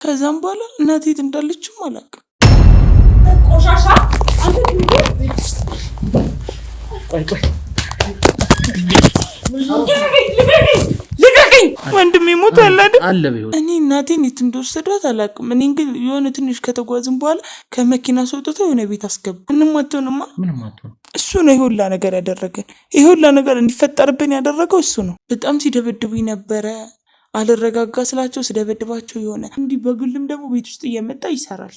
ከዛም በኋላ እናቴ የት እንዳለችም አላውቅም። ቆሻሻ ልቀቀኝ! ወንድሜ ሞቷል አይደል? አለ በህይወት። እኔ እናቴን የት እንደወሰዷት አላውቅም። እኔ ግን የሆነ ትንሽ ከተጓዝን በኋላ ከመኪና አስወጥተው የሆነ ቤት አስገቡ። ምንም አትሆንማ። እሱ ነው ይሁላ ነገር ያደረገን። ይሁላ ነገር እንዲፈጠርብን ያደረገው እሱ ነው። በጣም ሲደበድቡኝ ነበረ። አልረጋጋ ስላቸው ስደበድባቸው የሆነ እንዲህ በግልም ደግሞ ቤት ውስጥ እየመጣ ይሰራል።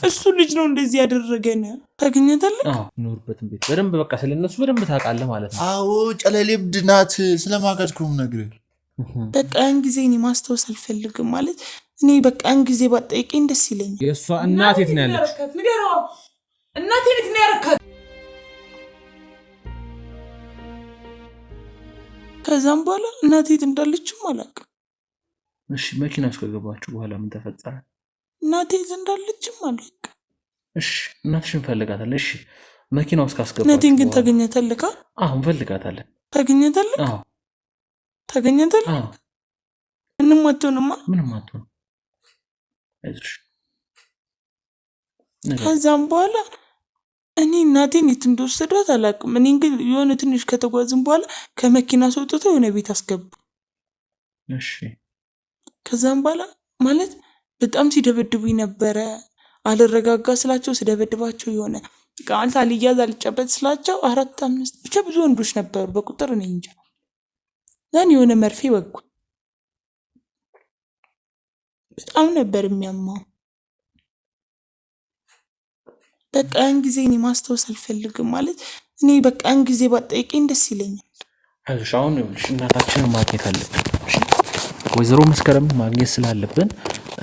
እሱ ልጅ ነው እንደዚህ ያደረገን። ታገኘታለህ? ኖርበትን ቤት በደንብ በቃ ስለነሱ በደንብ ታውቃለህ ማለት ነው። አዎ ጨለሌ እብድ ናት። ስለማቀድኩም ነግሬህ በቃ ያን ጊዜ እኔ ማስታወስ አልፈልግም ማለት እኔ በቃ ያን ጊዜ ባጠይቀኝ ደስ ይለኛል። የእሷ እናት የት ነው ያለች? እናቴ የት ነው ያረካት? ከዛም በኋላ እናቴ የት እንዳለችም አላውቅም። እሺ መኪና ውስጥ ከገባችሁ በኋላ ምን ተፈጠረ? እናቴ የት እንዳለችም አላውቅም። እሺ እናትሽን ፈልጋታለህ? እሺ መኪና ውስጥ ካስገባችሁ እናቴን ግን ታገኛታለህ? አሁን ፈልጋታለን። ታገኛታለህ? አዎ ታገኛታለህ? አዎ ምንም አትሆንማ። ምንም አትሆን። አይዞሽ። ከዛም በኋላ እኔ እናቴን የት እንደወሰዷት አላውቅም። እኔ ግን የሆነ ትንሽ ከተጓዝን በኋላ ከመኪና አስወጥተው የሆነ ቤት አስገቡ። እሺ ከዛም በኋላ ማለት በጣም ሲደበድቡኝ ነበረ። አልረጋጋ ስላቸው ስደበድባቸው የሆነ ቃል አልያዝ አልጨበጥ ስላቸው 4 5 ብቻ ብዙ ወንዶች ነበሩ በቁጥር እኔ እንጃ። ዛን የሆነ መርፌ ወጉ። በጣም ነበር የሚያማው። በቃ ያን ጊዜ እኔ ማስታወስ አልፈልግም ማለት እኔ በቃ ያን ጊዜ ባጠይቀኝ ደስ ይለኛል። አይዞሽ አሁን ይኸውልሽ እናታችንን ማግኘት አለብን። ወይዘሮ መስከረምን ማግኘት ስላለብን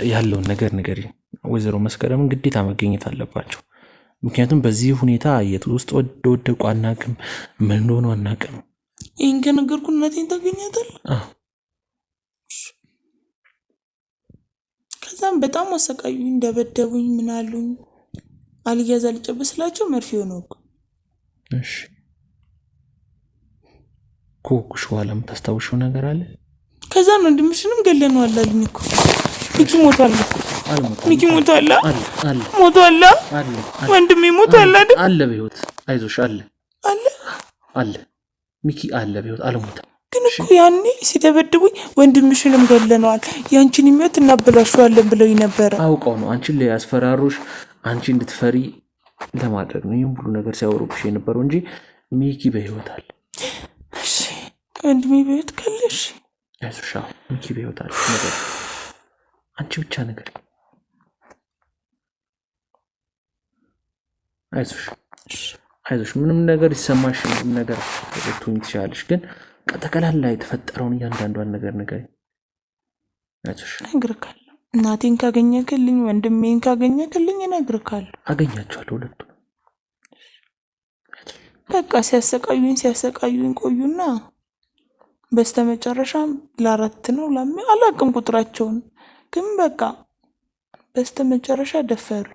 ያለውን ነገር ንገሪኝ። ወይዘሮ መስከረምን ግዴታ መገኘት አለባቸው። ምክንያቱም በዚህ ሁኔታ የት ውስጥ ወደቁ አናውቅም፣ ምን እንደሆነ አናውቅም። ይሄን ከነገርኩ እናቴን ታገኛታለህ? ከዛም በጣም አሰቃዩኝ፣ ደበደቡኝ፣ ምን አሉኝ። አልያዝ አልጨበጥ ስላቸው መርፌ ሆነው እኮ። እሺ ኮኩሽ በኋላ የምታስታውሽው ነገር አለ? ከዛ ነው ወንድምሽንም ገለነዋል አሉኝ እኮ። ሚኪ ሞቷል እኮ። ሚኪ ሞቷል አለ ሞቷል። ወንድሜ ሞቷል አይደል? አለ በህይወት። አይዞሽ አለ አለ አለ ሚኪ አለ በህይወት አልሞተም። ግን እኮ ያኔ ሲደበድቡኝ ወንድምሽንም ገለነዋል ያንቺን ህይወት እናበላሽዋለን ብለውኝ ነበር። አውቀው ነው አንቺን ሊያስፈራሩሽ አንቺ እንድትፈሪ ለማድረግ ነው ይሄን ሁሉ ነገር ሲያወሩብሽ የነበረው እንጂ ሚኪ በህይወት አለ። እሺ ወንድሜ በህይወት ካለሽ አይዞሽ ሚኪ በህይወት አለ። ነገር አንቺ ብቻ ነገር አይዞሽ ምንም ነገር ይሰማሽ ምንም ነገር ልትሆኚ ትችያለሽ፣ ግን ከተከላላ የተፈጠረውን እያንዳንዷን ነገር ንገሪኝ። አይዞሽ እነግርካለሁ። እናቴን ካገኘክልኝ ወንድሜን ካገኘክልኝ እነግርካለሁ። አገኛቸዋለሁ ሁለቱን። በቃ ሲያሰቃዩኝ ቆዩና በስተመጨረሻም ለ4 ነው አላውቅም ቁጥራቸውን፣ ግን በቃ በስተመጨረሻ ደፈሩ።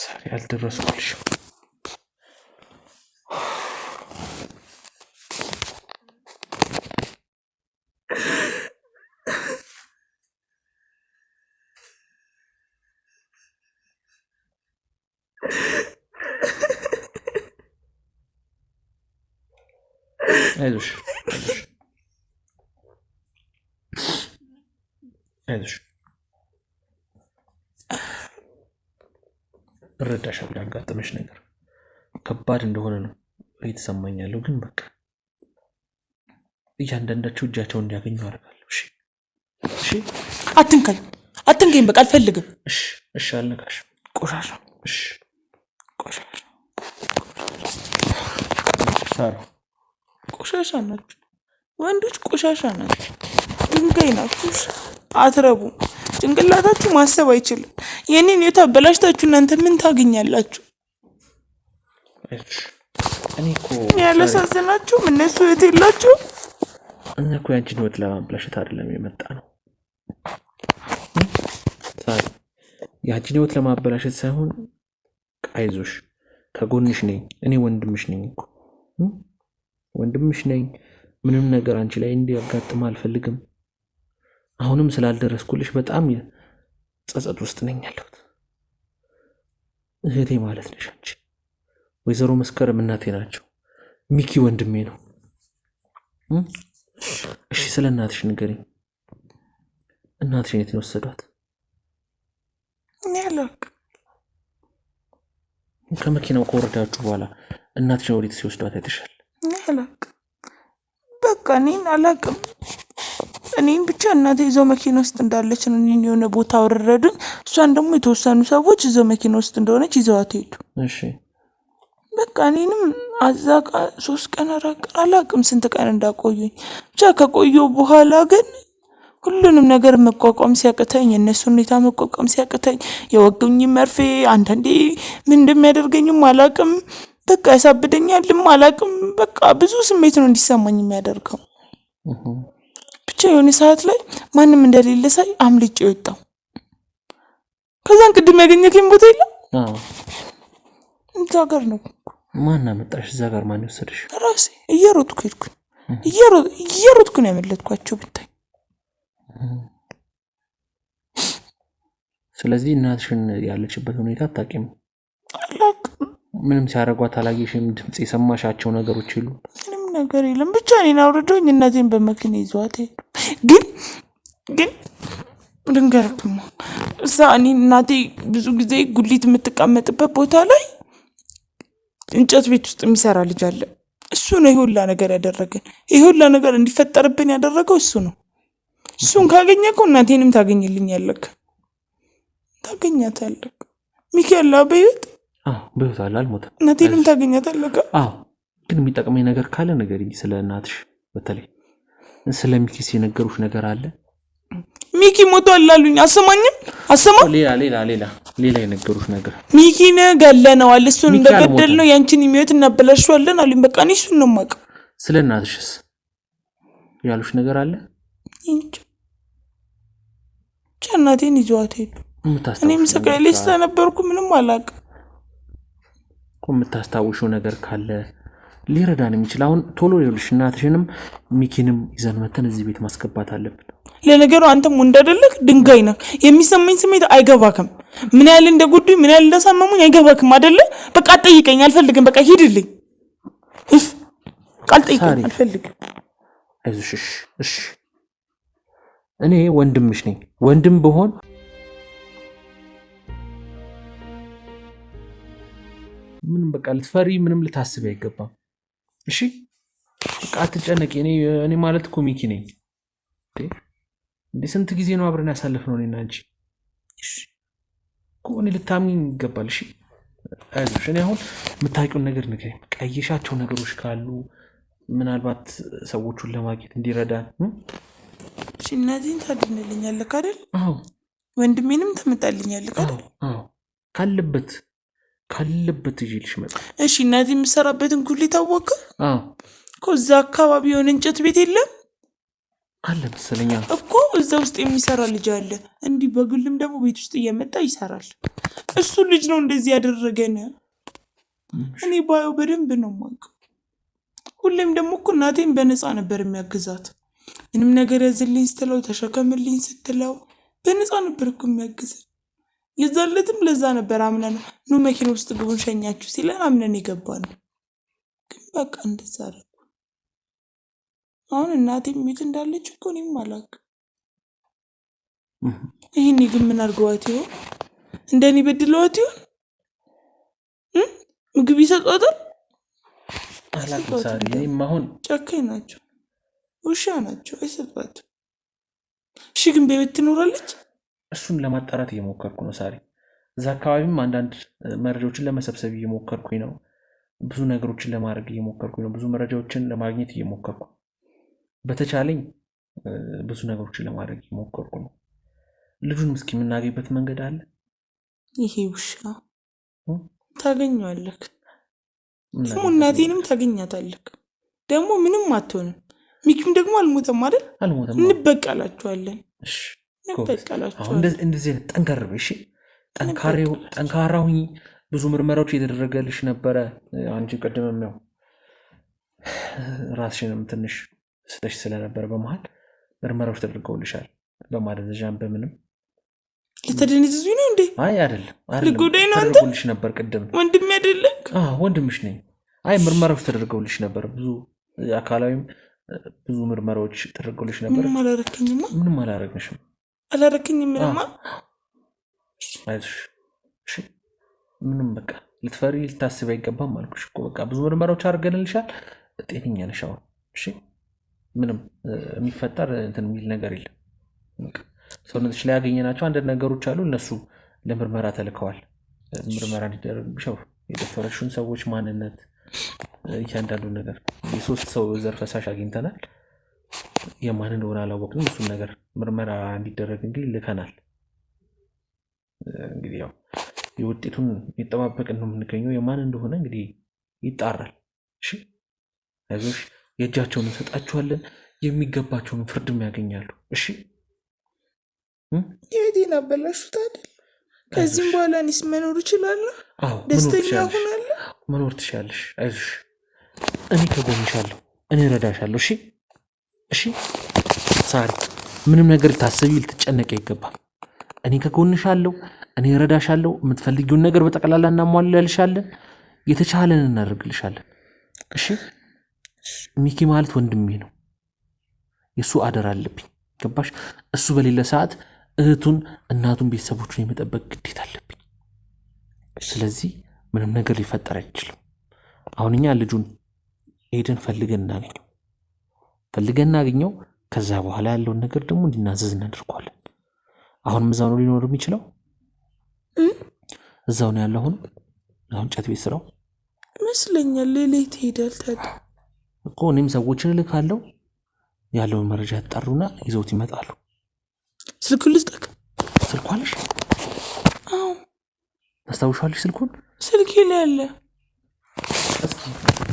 ሳሪ አልደረስኩልሽም። አይዞሽ እረዳሻለሁ። ያጋጠመሽ ነገር ከባድ እንደሆነ ነው እየተሰማኝ ያለው፣ ግን በቃ እያንዳንዳቸው እጃቸውን እንዲያገኙ አደርጋለሁ። እሺ አትንካኝ በቃ አልፈልግም። እሺ አልነካሽም። ቆሻሻ ሳራ ቆሻሻ ናችሁ ወንዶች፣ ቆሻሻ ናችሁ፣ ድንጋይ ናችሁ፣ አትረቡም። ጭንቅላታችሁ ማሰብ አይችልም። የኔን ህይወት አበላሽታችሁ እናንተ ምን ታገኛላችሁ? ያላሳዘናችሁም እነሱ ህይወት የላችሁ። እኛ እኮ ያንቺን ህይወት ለማበላሸት አይደለም የመጣ ነው። ሳሪ ያንቺን ህይወት ለማበላሸት ሳይሆን አይዞሽ፣ ከጎንሽ ነኝ። እኔ ወንድምሽ ነኝ እኮ ወንድምሽ ነኝ። ምንም ነገር አንቺ ላይ እንዲያጋጥም አልፈልግም። አሁንም ስላልደረስኩልሽ በጣም ጸጸት ውስጥ ነኝ ያለሁት። እህቴ ማለት ነሽ አንቺ። ወይዘሮ መስከረም እናቴ ናቸው። ሚኪ ወንድሜ ነው። እሺ ስለ እናትሽ ንገሪኝ። እናትሽን የት ነው ወሰዷት? ከመኪናው ከወረዳችሁ በኋላ እናትሽን ወዴት ሲወስዷት አይተሻል? በቃ እኔን አላውቅም። እኔን ብቻ እናቴ ይዘው መኪና ውስጥ እንዳለች ነው። እኔን የሆነ ቦታ ወረዱኝ። እሷን ደግሞ የተወሰኑ ሰዎች ይዘው መኪና ውስጥ እንደሆነች ይዘዋት ሄዱ። እሺ በቃ እኔንም አዛቃ 3 ቀን 4 ቀን አላውቅም ስንት ቀን እንዳቆዩኝ። ብቻ ከቆየሁ በኋላ ግን ሁሉንም ነገር መቋቋም ሲያቅተኝ፣ እነሱ ሁኔታ መቋቋም ሲያቅተኝ፣ የወጉኝ መርፌ አንዳንዴ ምን እንደሚያደርገኝም አላውቅም። በቃ ያሳብደኛልም አላውቅም። በቃ ብዙ ስሜት ነው እንዲሰማኝ የሚያደርገው። ብቻ የሆነ ሰዓት ላይ ማንም እንደሌለ ሳይ አምልጬ ወጣሁ። ከዛን ቅድም ያገኘከኝ ቦታ የለም እዛ ጋር ነው። ማን አመጣሽ እዛ ጋር? ማን ወሰደሽ? ራሴ እየሮጥኩ ሄድኩኝ። እየሮጥኩ ነው ያመለጥኳቸው ብታይ። ስለዚህ እናትሽን ያለችበት ሁኔታ አታውቂም? አላውቅም። ምንም ሲያረጓት አላየሽም? ድምጽ የሰማሻቸው ነገሮች የሉ? ምንም ነገር የለም። ብቻ እኔን አውርደውኝ እናቴን በመኪና ይዘዋት ሄዱ። ግን ልንገርክማ እዛ እኔ እናቴ ብዙ ጊዜ ጉሊት የምትቀመጥበት ቦታ ላይ እንጨት ቤት ውስጥ የሚሰራ ልጅ አለ። እሱ ነው ይሁላ ነገር ያደረገን። ይሁላ ነገር እንዲፈጠርብን ያደረገው እሱ ነው። እሱን ካገኘከው እናቴንም ታገኝልኛለህ፣ ታገኛታለህ። ሚካኤል በህይወት በህይወት አለ፣ አልሞተም። እናቴንም ታገኛታለህ። ግን የሚጠቅመኝ ነገር ካለ ንገሪኝ። ስለ እናትሽ በተለይ ስለ ሚኪስ የነገሩሽ ነገር አለ? ሚኪ ሞቷል አሉኝ። አሰማኝም አሰማ ሌላ የነገሩሽ ነገር? ሚኪን ገለነዋል፣ እሱን እንደገደልነው ያንቺን ህይወት እናበላሽዋለን አሉኝ። በቃ እኔ እሱን ነው የማውቀው። ስለ እናትሽስ ያሉሽ ነገር አለ? እናቴን ይዘዋት ሄዱ። እኔም ስቃይ ላይ ስለነበርኩ ምንም አላውቅም። የምታስታውሽው ነገር ካለ ሊረዳን የሚችል አሁን ቶሎ ይኸውልሽ፣ እናትሽንም ሚኪንም ይዘን መተን እዚህ ቤት ማስገባት አለብን። ለነገሩ አንተም ወንድ አይደለህ፣ ድንጋይ ነህ። የሚሰማኝ ስሜት አይገባክም። ምን ያህል እንደጎዱኝ ምን ያህል እንዳሳመሙኝ አይገባክም አይደለ? በቃ አትጠይቀኝ፣ አልፈልግም። በቃ ሂድልኝ። ቃል ጠይቀኝ፣ አልፈልግም። አይዞሽ እሺ። እኔ ወንድምሽ ነኝ። ወንድም ብሆን ምንም በቃ ልትፈሪ ምንም ልታስቢ አይገባም። እሺ በቃ አትጨነቂ። እኔ ማለት እኮ ሚኪ ነኝ። እንዴ ስንት ጊዜ ነው አብረን ያሳለፍነው እኔና አንቺ? እሺ እኮ እኔ ልታምኚኝ ይገባል። እሺ አይዞሽ። እኔ አሁን የምታውቂውን ነገር ንገሪኝ። ቀይሻቸው ነገሮች ካሉ ምናልባት ሰዎቹን ለማግኘት እንዲረዳን። እሺ እናቴን ታድንልኛለህ አይደል? አዎ። ወንድሜንም ትመጣልኛለህ አይደል? አዎ። ካለበት ይልሽ መጣ። እሺ እናቴ የምሰራበትን ጉሊት ታወቀ? አዎ እኮ እዛ አካባቢ የሆነ እንጨት ቤት የለም አለ መሰለኝ እኮ እዛ ውስጥ የሚሰራ ልጅ አለ። እንዲህ በግልም ደግሞ ቤት ውስጥ እየመጣ ይሰራል። እሱ ልጅ ነው እንደዚህ ያደረገን። እኔ ባየው በደንብ ነው የማውቀው። ሁሌም ደግሞ እኮ እናቴን በነፃ ነበር የሚያግዛት። ምንም ነገር ያዝልኝ ስትለው ተሸከምልኝ ስትለው በነፃ ነበር እኮ የሚያግዘን። የዛለትም ለዛ ነበር አምነን ኑ መኪና ውስጥ ግቡን ሸኛችሁ ሲለን አምነን የገባነው። ግን በቃ እንደዛ አደረጉ። አሁን እናቴ የት እንዳለች እኮ እኔም አላውቅም። ይህኔ ግን ምን አድርገዋት ይሆን? እንደኔ በድለዋት ይሆን? ምግብ ይሰጧታል? አላውቅም ሳሪ። እኔም አሁን ጨካኝ ናቸው፣ ውሻ ናቸው፣ አይሰጧትም። እሺ ግን በቤት ትኖራለች? እሱን ለማጣራት እየሞከርኩ ነው ሳሪ። እዛ አካባቢም አንዳንድ መረጃዎችን ለመሰብሰብ እየሞከርኩኝ ነው። ብዙ ነገሮችን ለማድረግ እየሞከርኩኝ ነው። ብዙ መረጃዎችን ለማግኘት እየሞከርኩ ነው። በተቻለኝ ብዙ ነገሮችን ለማድረግ እየሞከርኩ ነው። ልጁን እስኪ የምናገኝበት መንገድ አለ? ይሄ ውሻ ታገኘዋለህ፣ ደግሞ እናቴንም ታገኛታለህ። ደግሞ ምንም አትሆንም። ሚኪም ደግሞ አልሞተም አይደል? አልሞተም። እንበቀላቸዋለን። እንበቀላቸው። እንደዚህ ጠንከር በይ እሺ። ጠንካራ ሁኚ። ብዙ ምርመራዎች እየተደረገልሽ ነበረ። አንቺ ቅድምም ያው ራስሽንም ትንሽ ስተሽ ስለነበረ በመሀል ምርመራዎች ተደርገውልሻል። በማደንዘዣም በምንም የተደነዘዙኝ ነው እንዴ? አይ አይደለም ልጎዳኝ ነው። አንተ ተደርገውልሽ ነበር ቅድም። ወንድሜ አይደለም? ወንድምሽ ነኝ። አይ ምርመራዎች ተደርገውልሽ ነበር። ብዙ አካላዊም ብዙ ምርመራዎች ተደርገውልሽ ነበር። ምንም አላረከኝማ። ምንም አላረግንሽም። አላረከኝም ምንማ። አይዞሽ እሺ። ምንም በቃ ልትፈሪ ልታስቢ አይገባም አልኩሽ እኮ። በቃ ብዙ ምርመራዎች አድርገንልሻል። ጤነኛ ነሽ አሁን እሺ። ምንም የሚፈጠር እንትን የሚል ነገር የለም። ሰውነትሽ ላይ ያገኘናቸው አንድ ነገሮች አሉ። እነሱ ለምርመራ ተልከዋል። ምርመራ እንዲደረግብሽ የደፈረሽውን ሰዎች ማንነት፣ እያንዳንዱ ነገር 3 ሰው ዘር ፈሳሽ አግኝተናል። የማን እንደሆነ አላወቅንም። እሱን ነገር ምርመራ እንዲደረግ እንግዲህ ልከናል። እንግዲህ ያው የውጤቱን ይጠባበቅን ነው የምንገኘው። የማን እንደሆነ እንግዲህ ይጣራል። እሺ አይዞሽ። የእጃቸውን እንሰጣችኋለን። የሚገባቸውን ፍርድም ያገኛሉ። እሺ የቴን አበላሹት አይደል? ከዚህም በኋላ እኔስ መኖር እችላለሁ። ደስተኛ ሆናለሁ። መኖር ትችላለሽ። አይዞሽ። እኔ ከጎንሻለሁ። እኔ እረዳሻለሁ። እሺ እሺ ሳሪ፣ ምንም ነገር ልታስቢ ልትጨነቂ አይገባም። እኔ ከጎንሻለሁ። እኔ እረዳሻለሁ። የምትፈልጊውን ነገር በጠቅላላ እናሟላልሻለን። የተቻለን እናደርግልሻለን። እሺ ሚኪ ማለት ወንድሜ ነው። የሱ አደራ አለብኝ። ገባሽ? እሱ በሌለ ሰዓት እህቱን፣ እናቱን፣ ቤተሰቦቹን የመጠበቅ ግዴታ አለብኝ። ስለዚህ ምንም ነገር ሊፈጠር አይችልም። አሁን እኛ ልጁን ሄደን ፈልገን እናገኘው። ከዛ በኋላ ያለውን ነገር ደግሞ እንዲናዘዝ እናደርገዋለን። አሁንም እዛው ነው ሊኖር የሚችለው። እዛው ነው ያለው። አሁን እንጨት ቤት ስራው ይመስለኛል። ሌሊት ሄዳል ታዲያ እኮ። እኔም ሰዎችን እልካለሁ። ያለውን መረጃ ያጣሩና ይዘውት ይመጣሉ። ስልኩን ልስጠቅ። ስልኩ አለሽ? አዎ። ታስታውሻለሽ ስልኩን? ስልኬ ላይ አለ። እስኪ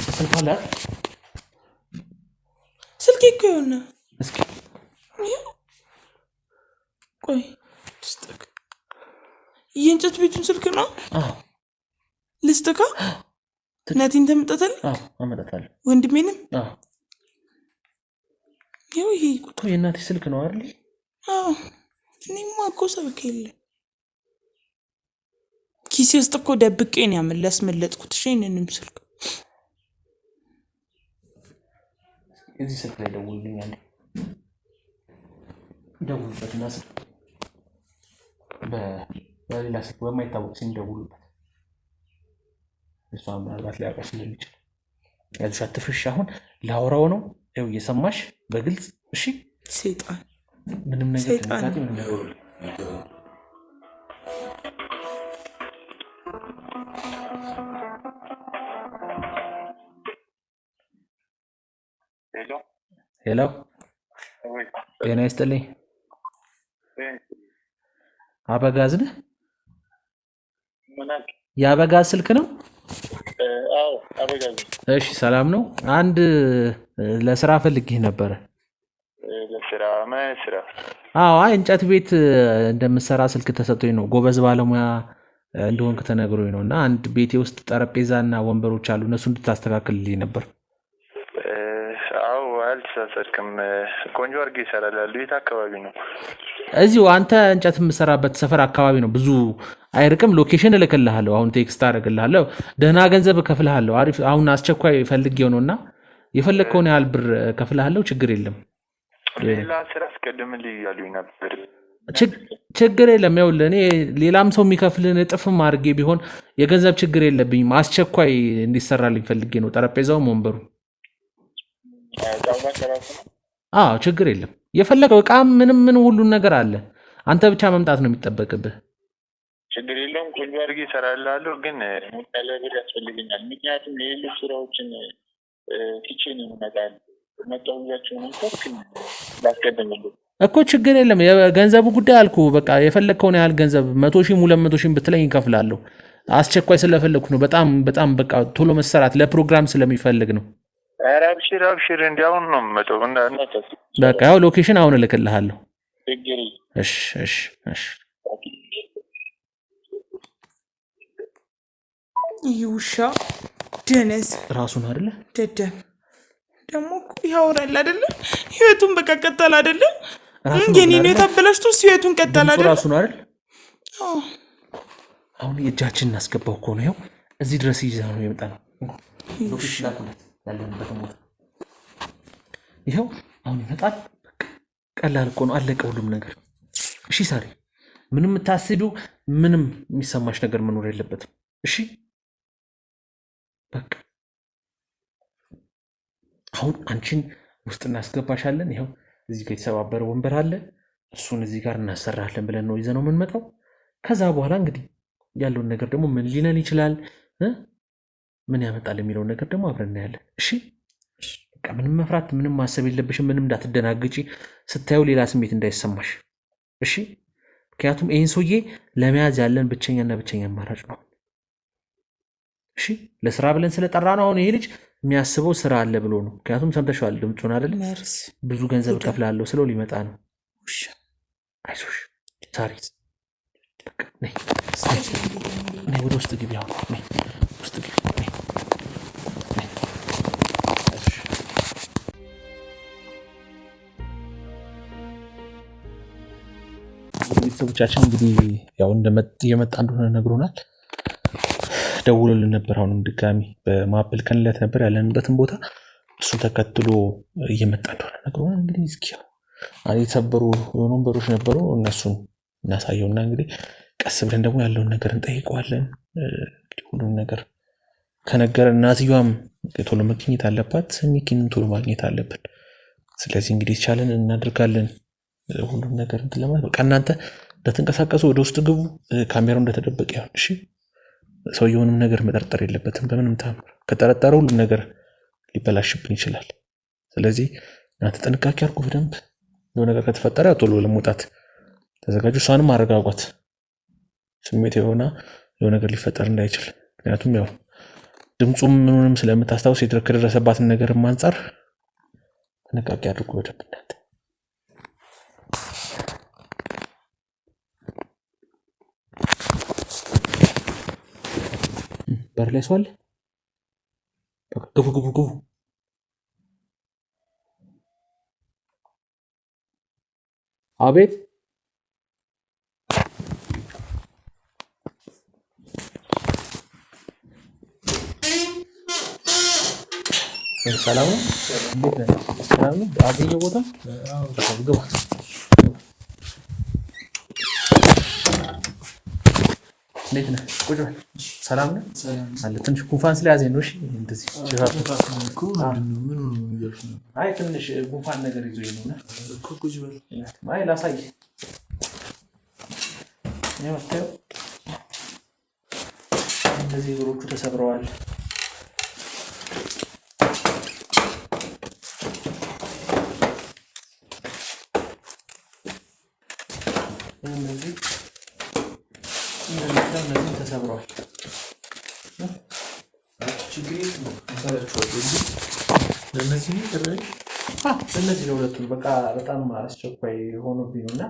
ስልኩ አለ? ስልኬ እኮ የሆነ እስኪ ቆይ ልስጠቅ። የእንጨት ቤቱን ስልክ ነው? አዎ። ልስጠካ? እናቴን ተመጣጣለህ? አዎ አመጣታለሁ። ወንድሜንም? አዎ። ያው ይሄ ቁጥር የእናቴ ስልክ ነው አይደል? አዎ። እኔማ እኮ ስልክ የለም ኪሴ ውስጥ እኮ ደብቄ ነው ያስመለጥኩት። እሺ ይሄንንም ስልክ እዚህ ስልክ ላይ ደውልልኛል። ደውልበትና ስልክ በሌላ ስልክ በማይታወቅ ስም ደውልበት። እሷ ምናልባት ሊያውቀው ስለሚችል ያልሽ አትፍሽ። አሁን ላወራው ነው። ይኸው እየሰማሽ በግልጽ እሺ። ሰይጣን ምንም ነገር ተንካት ምን ነገር ሄሎ ጤና ይስጥልኝ። አበጋዝ ነህ? የአበጋዝ ስልክ ነው? አዎ አበጋዝ። እሺ ሰላም ነው። አንድ ለስራ ፈልጌህ ነበረ። ለስራ? ምን ስራ? አዎ አይ እንጨት ቤት እንደምትሰራ ስልክ ተሰጥቶኝ ነው። ጎበዝ ባለሙያ እንደሆንክ ተነግሮኝ ነው። እና አንድ ቤቴ ውስጥ ጠረጴዛና ወንበሮች አሉ፣ እነሱ እንድታስተካክልልኝ ነበር። አዎ አልተሳሳትክም። ቆንጆ አድርጌ ይሰራል። የት አካባቢ ነው? እዚሁ አንተ እንጨት የምትሰራበት ሰፈር አካባቢ ነው። ብዙ አይርቅም። ሎኬሽን እልክልሃለሁ። አሁን ቴክስት አደርግልሃለሁ። ደህና ገንዘብ እከፍልሃለሁ። አሪፍ። አሁን አስቸኳይ ፈልጌው ነው እና የፈለግከውን ያህል ብር እከፍልሃለሁ። ችግር የለም። ሌላ ስራ አስቀድምልኝ እያሉኝ ነበር። ችግር የለም። ይኸውልህ እኔ ሌላም ሰው የሚከፍልን እጥፍም አድርጌ ቢሆን የገንዘብ ችግር የለብኝም። አስቸኳይ እንዲሰራልኝ ፈልጌ ነው። ጠረጴዛውም ወንበሩ። አዎ ችግር የለም። የፈለገው እቃ ምንም ሁሉን ነገር አለ። አንተ ብቻ መምጣት ነው የሚጠበቅብህ። ችግር የለውም። ቆንጆ አድርጌ እሰራልሃለሁ። ግን ሙሉ ብር ያስፈልገኛል። ምክንያቱም የሌሎች ስራዎችን ኪችን ይመጣል መጣውያቸው ነው ላስቀድምልህ እኮ። ችግር የለም። የገንዘቡ ጉዳይ አልኩ። በቃ የፈለግከውን ያህል ገንዘብ 100,000 200,000 ብትለኝ ይከፍላለሁ። አስቸኳይ ስለፈለግኩ ነው። በጣም በቃ ቶሎ መሰራት ለፕሮግራም ስለሚፈልግ ነው። አብሽር እንዲያውኑ ነው የምመጣው። በቃ ያው ሎኬሽን አሁን እልክልሃለሁ። ችግር እሺ እሺ እሺ ይውሻ ደነዝ ራሱን አይደለ ደደብ ደግሞ ያወራል አይደለ? ህይወቱን በቃ ቀጠል አይደለ? እንግዲህ ነው የታበላሽቶ ህይወቱን ቀጠል አይደለ? ራሱን አይደል? አሁን የእጃችን እናስገባው እኮ ነው። ይኸው እዚህ ድረስ ይዘህ ነው የመጣነው። ይኸው አሁን ይመጣል። ቀላል እኮ ነው። አለቀ ሁሉም ነገር። እሺ ሳሪ፣ ምንም የምታስቢው ምንም የሚሰማሽ ነገር መኖር የለበትም። እሺ በቃ አሁን አንቺን ውስጥ እናስገባሻለን። ይኸው እዚህ ጋር የተሰባበረ ወንበር አለ። እሱን እዚህ ጋር እናሰራለን ብለን ነው ይዘነው የምንመጣው። ከዛ በኋላ እንግዲህ ያለውን ነገር ደግሞ ምን ሊነን ይችላል፣ ምን ያመጣል የሚለውን ነገር ደግሞ አብረን እናያለን። እሺ በቃ ምንም መፍራት ምንም ማሰብ የለብሽም። ምንም እንዳትደናግጪ፣ ስታዩ ሌላ ስሜት እንዳይሰማሽ። እሺ ምክንያቱም ይህን ሰውዬ ለመያዝ ያለን ብቸኛና ብቸኛ አማራጭ ነው። እሺ ለስራ ብለን ስለጠራ ነው። አሁን ይሄ ልጅ የሚያስበው ስራ አለ ብሎ ነው። ምክንያቱም ሰምተሽዋል ድምፁን አይደል? ብዙ ገንዘብ እከፍላለሁ ስለው ሊመጣ ነው። አይዞሽ ሳሪ፣ ነይ ወደ ውስጥ ግቢ። አሁን ነይ ውስጥ ግቢ። ቤተሰቦቻችን እንግዲህ ያው እየመጣ እንደሆነ ነግሮናል። ደውሎልን ነበር። አሁንም ድጋሚ በማፕ ልከንለት ነበር ያለንበትን ቦታ። እሱን ተከትሎ እየመጣ እንደሆነ ነግሮናል። እንግዲህ እስኪ የተሰበሩ የሆኑ ወንበሮች ነበሩ፣ እነሱን እናሳየውና እንግዲህ ቀስ ብለን ደግሞ ያለውን ነገር እንጠይቀዋለን። ሁሉም ነገር ከነገረ እናትየዋም ቶሎ መገኘት አለባት፣ ሚኪንም ቶሎ ማግኘት አለብን። ስለዚህ እንግዲህ ቻለን እናደርጋለን ሁሉም ነገር እንትን ለማለት። በቃ እናንተ እንደተንቀሳቀሱ ወደ ውስጥ ግቡ። ካሜራው እንደተደበቀ ይሁን። እሺ ሰውየውንም ነገር መጠርጠር የለበትም በምንም ታምር። ከጠረጠረ ሁሉም ነገር ሊበላሽብን ይችላል። ስለዚህ እናንተ ጥንቃቄ አድርጉ በደንብ። የሆነ ነገር ከተፈጠረ ቶሎ ለመውጣት ተዘጋጁ። እሷንም አረጋጓት፣ ስሜት የሆነ ነገር ሊፈጠር እንዳይችል። ምክንያቱም ያው ድምፁም ምኑንም ስለምታስታውስ ከደረሰባትን ነገርም አንጻር ጥንቃቄ አድርጉ በደንብ እናንተ። በር ላይ ሰው አለ። ግቡ ግቡ ግቡ። አቤት ሰላም ነው። ሰላም ነው። አገኘው ቦታ ግባ። እንዴት ነህ? ቁጭ በል። ሰላም ነህ? አለ። ትንሽ ጉንፋን ስለያዘኝ ነው። እሺ እንደዚህ አይ ትንሽ ጉንፋን ነገር ይዞኝ ነው እኮ። ቁጭ በል። አይ ላሳይህ። ይኸው እንደዚህ እግሮቹ ተሰብረዋል። እነዚህ ተሰብረዋል። እነዚህ ለሁለቱም በቃ በጣም አስቸኳይ ሆኖብኝ ነው እና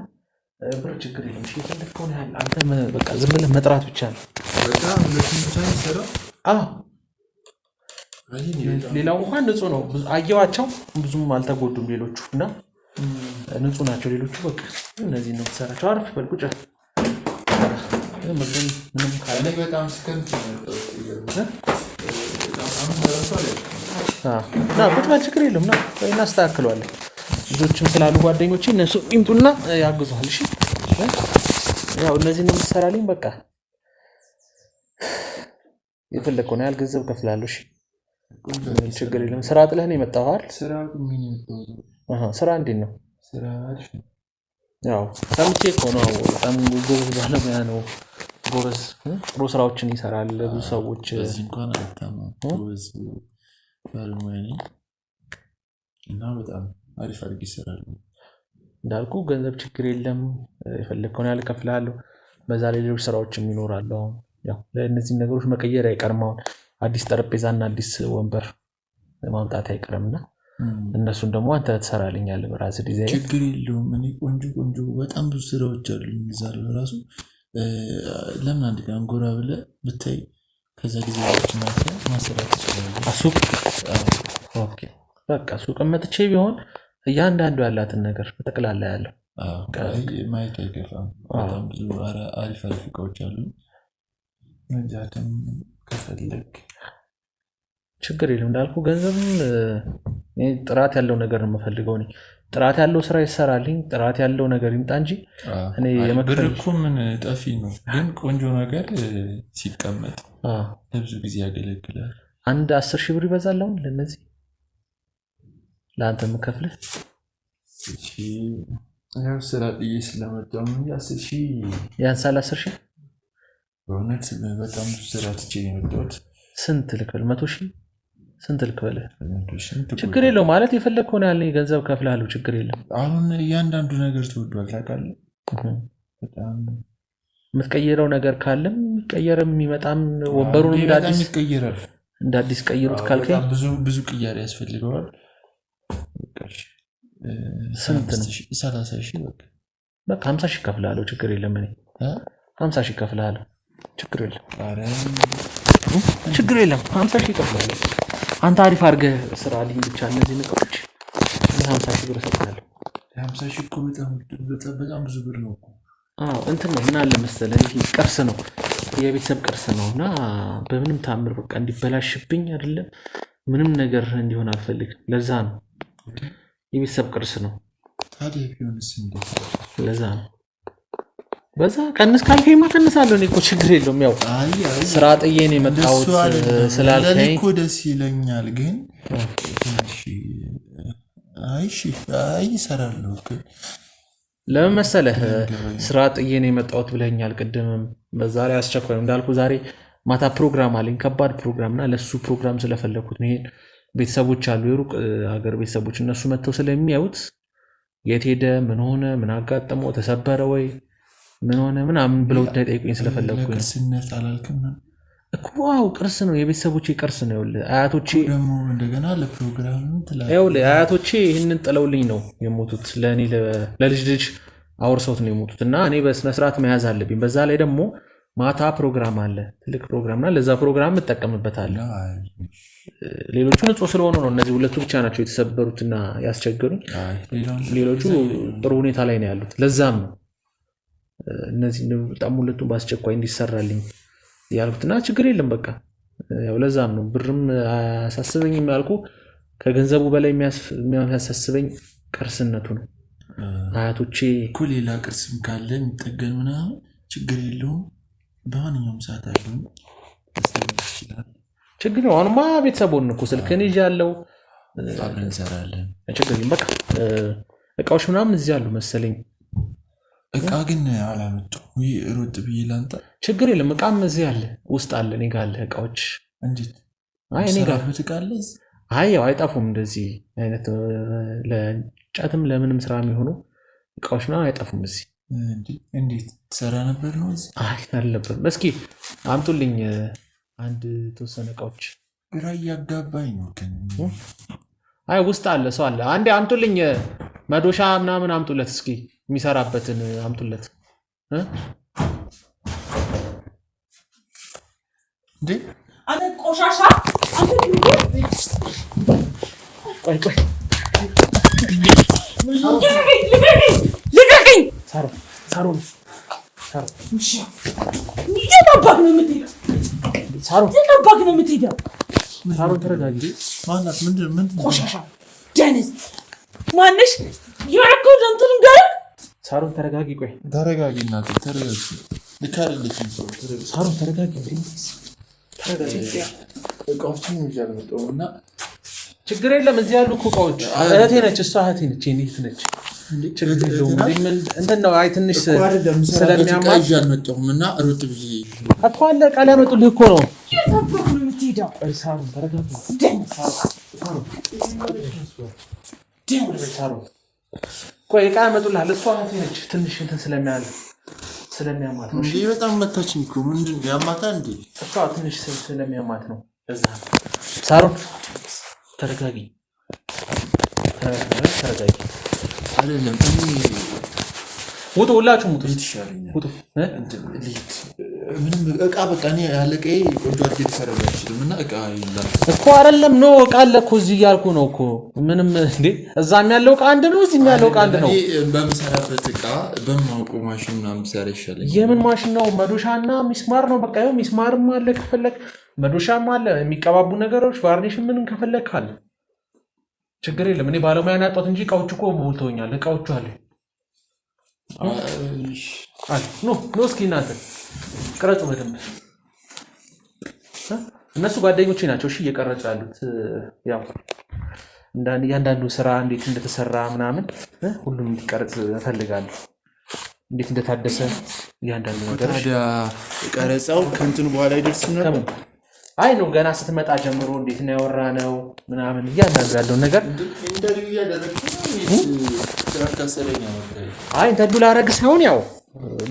ብር ችግር የለም። እሺ የፈለግከውን ያህል አንተ በቃ ዝም ብለህ መጥራት ብቻ ነው። ሌላው እንኳን ንጹህ ነው። አየዋቸው ብዙም አልተጎዱም ሌሎቹ እና ንጹህ ናቸው ሌሎቹ። በቃ እነዚህ ነው የምትሰራቸው። አሪፍ በል ቁጭ ምንም ካለ በጣም ስከንት ቁጭ በል ችግር የለም። እናስተካክለዋለን። ልጆችም ስላሉ ጓደኞቼ እነሱ ይምጡና ያግዙሃል። እሺ ያው እነዚህ ነው የምትሰራልኝ። በቃ የፈለግከውን ያህል ገንዘብ እከፍላለሁ። እሺ ችግር የለም። ስራ ጥለህ ነው የመጣኸው አይደል? ስራ እንዴት ነው? ያው ሰምቼ እኮ ነው። በጣም ጎበዝ ባለሙያ ነው። ጎበዝ ጥሩ ስራዎችን ይሰራል። ብዙ ሰዎች እንኳን ጎበዝ ባለሙያ ነኝ እና በጣም አሪፍ አድርጌ ይሰራል። እንዳልኩ ገንዘብ ችግር የለም። የፈለግከውን ያህል እከፍልሃለሁ። በዛ ላይ ሌሎች ስራዎችም ይኖራሉ። ያው ለእነዚህ ነገሮች መቀየር አይቀርም። አሁን አዲስ ጠረጴዛና አዲስ ወንበር ማምጣት አይቀርምና እነሱን ደግሞ አንተ ትሰራልኛለህ በራስህ ዲዛይን። ችግር የለውም። እኔ ቆንጆ በጣም ብዙ ስራዎች አሉ ይዛል ራሱ ለምን አንድ ቀን ጎራ ብለህ ብታይ ከዛ ጊዜዎችን ማሰራት ትችላለህ። ሱቅ ኦኬ በቃ ሱቅ መጥቼ ቢሆን እያንዳንዱ ያላትን ነገር በጠቅላላ ያለው ማየት አይገፋም። በጣም ብዙ አሪፍ እቃዎች አሉ። መግዛትም ከፈለግ ችግር የለም። እንዳልኩ ገንዘብም ጥራት ያለው ነገር ነው የምፈልገው። እኔ ጥራት ያለው ስራ ይሰራልኝ፣ ጥራት ያለው ነገር ይምጣ እንጂ እኔ ብር እኮ ምን ጠፊ ነው። ግን ቆንጆ ነገር ሲቀመጥ ለብዙ ጊዜ ያገለግላል። አንድ 10,000 ብር ይበዛል አሁን ለነዚህ ለአንተ የምከፍልህ። ያው ስራ ጥዬ ስለመጣሁ ነው እንጂ 10,000 ያንሳል። 10,000 በእውነት በጣም ብዙ ስራ ትቼ የመጣሁት። ስንት ልክፈል? 100,000 ስንት ልክፈል? ችግር የለው ማለት የፈለግከውን ያህል ገንዘብ ከፍልሃለሁ። ችግር የለም። አሁን እያንዳንዱ ነገር ተወዷል ታውቃለህ። በጣም የምትቀይረው ነገር ካለም የሚቀየርም የሚመጣም ወንበሩን ይቀይራል። እንደ አዲስ ቀይሩት ካልከኝ ብዙ ቅያሬ ያስፈልገዋል። ስንት ነው? 30,000 በቃ 50,000 ከፍልሃለሁ። ችግር የለም። እኔ 50,000 ከፍልሃለሁ። ችግር የለም። ችግር የለም። 50,000 ከፍልሃለሁ። አንተ አሪፍ አድርገህ ስራልኝ ብቻ እነዚህ ነገሮች 50,000 ብር እሰጥሃለሁ። 50,000 እኮ በጣም ብዙ ብር ነው እኮ። እንትን ነው እና አለ መሰለህ ይሄ ቅርስ ነው፣ የቤተሰብ ቅርስ ነው እና በምንም ታምር በቃ እንዲበላሽብኝ አይደለም ምንም ነገር እንዲሆን አልፈልግም። ለዛ ነው የቤተሰብ ቅርስ ነው። ታዲያ ቢሆንስ እንዴት? ለዛ ነው በዛ ቀንስ ካልከኝ ማቀንሳለሁ። እኔ እኮ ችግር የለውም። ያው ስራ ጥዬ ነው የመጣሁት ስላልከኝ እኮ ደስ ይለኛል። ግን አይ እሰራለሁ እኮ ለምን መሰለህ ስራ ጥዬ ነው የመጣሁት ብለኛል ቅድምም። በዛ ላይ አስቸኳይ እንዳልኩ ዛሬ ማታ ፕሮግራም አለኝ፣ ከባድ ፕሮግራም እና ለሱ ፕሮግራም ስለፈለኩት ነው። ይሄን ቤተሰቦች አሉ የሩቅ ሀገር ቤተሰቦች፣ እነሱ መጥተው ስለሚያዩት የት ሄደ፣ ምን ሆነ፣ ምን አጋጠመው፣ ተሰበረ ወይ ምን ሆነ ምናምን ብለው እንዳይጠይቁኝ ስለፈለኩ ነው። ቅርስነት አላልክም እኮ? ዋው ቅርስ ነው፣ የቤተሰቦች ቅርስ ነው። አያቶቼ ደግሞ እንደገና ለፕሮግራም አያቶቼ ይህንን ጥለውልኝ ነው የሞቱት። ለእኔ ለልጅ ልጅ አውርሰውት ነው የሞቱት እና እኔ በስነስርዓት መያዝ አለብኝ። በዛ ላይ ደግሞ ማታ ፕሮግራም አለ፣ ትልቅ ፕሮግራምና ለዛ ፕሮግራም እጠቀምበታለሁ። ሌሎቹ ንጹህ ስለሆኑ ነው። እነዚህ ሁለቱ ብቻ ናቸው የተሰበሩትና ያስቸገሩኝ። ሌሎቹ ጥሩ ሁኔታ ላይ ነው ያሉት። ለዛም ነው እነዚህ በጣም ሁለቱም በአስቸኳይ እንዲሰራልኝ ያልኩትና ችግር የለም በቃ ያው ለዛም ነው። ብርም አያሳስበኝም ያልኩ ከገንዘቡ በላይ የሚያሳስበኝ ቅርስነቱ ነው። አያቶቼ እኮ ሌላ ቅርስም ካለ የሚጠገን ምናምን ችግር የለውም። በማንኛውም ሰዓት አለው ይችላል። ችግር ነው። አሁንማ ቤተሰቡን እኮ ስልክህን ይዣለሁ፣ አብረን እንሰራለን። ችግር የለም በቃ እቃዎች ምናምን እዚህ አሉ መሰለኝ። እቃ ግን አላመጣሁም። ሮጥ ብዬ ላንጣ። ችግር የለም እቃም እዚህ አለ፣ ውስጥ አለ፣ እኔ ጋር አለ እቃዎች። እንዴት? አይ እኔ ጋር እቃ አለ። አይ ያው አይጠፉም። እንደዚህ አይነት ለጫትም ለምንም ስራ የሚሆኑ እቃዎች ምናምን አይጠፉም እዚህ። እንዴት ትሰራ ነበር ነው እዚህ? አይ አልነበረም። እስኪ አምጡልኝ አንድ ተወሰነ እቃዎች። ግራ እያጋባኝ ነው ግን። አይ ውስጥ አለ፣ ሰው አለ። አንዴ አምጡልኝ መዶሻ ምናምን አምጡለት እስኪ የሚሰራበትን አምጡለት። እንዴ አንተ ቆሻሻ! ቆይ ልቀቀኝ! ሳሮን የጠባክ ነው የምትሄደው? የጠባክ ነው የምትሄደው? ሳሮን ተረጋጊ። ማናት? ምንድን ቆሻሻ ደንስ ማንሽ? ያረከው እንትን ጋር ሳሮን ተረጋጊ። ቆይ ተረጋጊ እናቴ ተረጋጊ። ልካርልሽ ሳሮን ተረጋጊ። እቃዎችን ይዣል መጣሁና ችግር የለም እዚህ ያሉ እቃዎች። እህቴ ነች፣ እሷ እህቴ ነች፣ የኔት ነች። ችግር የለውም። እንትን ነው አይ ትንሽ ስለሚያማት ይዣል መጣሁና ሮጥ ብዬ አጥቷል። ቃል ያመጡልህ እኮ ነው። የጠባክ ነው የምትሄደው? ሳሮን ተረጋጊ። ቆይ እቃ ያመጡልሃል። እሷ እህቴ ነች፣ ትንሽ እንትን ስለሚያማት ነው። እንዴ በጣም መታችኝ እኮ። ምንድን ነው ያማታ እንዴ? እሷ ትንሽ ስለሚያማት ነው። እዛ ሳሮን ተረጋጊ። ተረጋጊ። አይደለም ውጡ፣ ሁላችሁም ውጡ። ውጡ። ምንም እቃ በቃ እኔ ያለቀዬ ቆንጆ አድርጌ ልሰራው አልችልም እና እቃ ይላል እኮ አይደለም ነው እቃ አለ እኮ እዚህ እያልኩ ነው እኮ ምንም እንዴ እዛም ያለው እቃ አንድ ነው እዚህም ያለው እቃ አንድ ነው። በምሰራበት እቃ በማውቀው ማሽን ምናምን ብሰራ ይሻለኝ። የምን ማሽን ነው? መዶሻና ሚስማር ነው። በቃ ይኸው ሚስማርም አለ ከፈለክ፣ መዶሻም አለ፣ የሚቀባቡ ነገሮች ቫርኒሽ ምንም ከፈለክ አለ። ችግር የለም። እኔ ባለሙያ ናጣት እንጂ እቃዎቹ እኮ ሞልተውኛል። እቃዎቹ አለ ኖ እስኪ እናንተ ቅረጹ በደንብ። እነሱ ጓደኞቼ ናቸው እሺ እየቀረጹ ያሉት። ያው እያንዳንዱ ስራ እንዴት እንደተሰራ ምናምን ሁሉም እንዲቀረጽ እፈልጋለሁ። እንዴት እንደታደሰ እያንዳንዱ ነገር። ታዲያ ቀረጻው ከእንትኑ በኋላ ይደርስም ነበር? አይ ነው ገና ስትመጣ ጀምሮ እንዴት ነው ያወራነው ምናምን እያንዳንዱ ያለውን ነገር ኢንተርቪው እያደረግኩ አይ ኢንተርቪው ላደርግ ሳይሆን ያው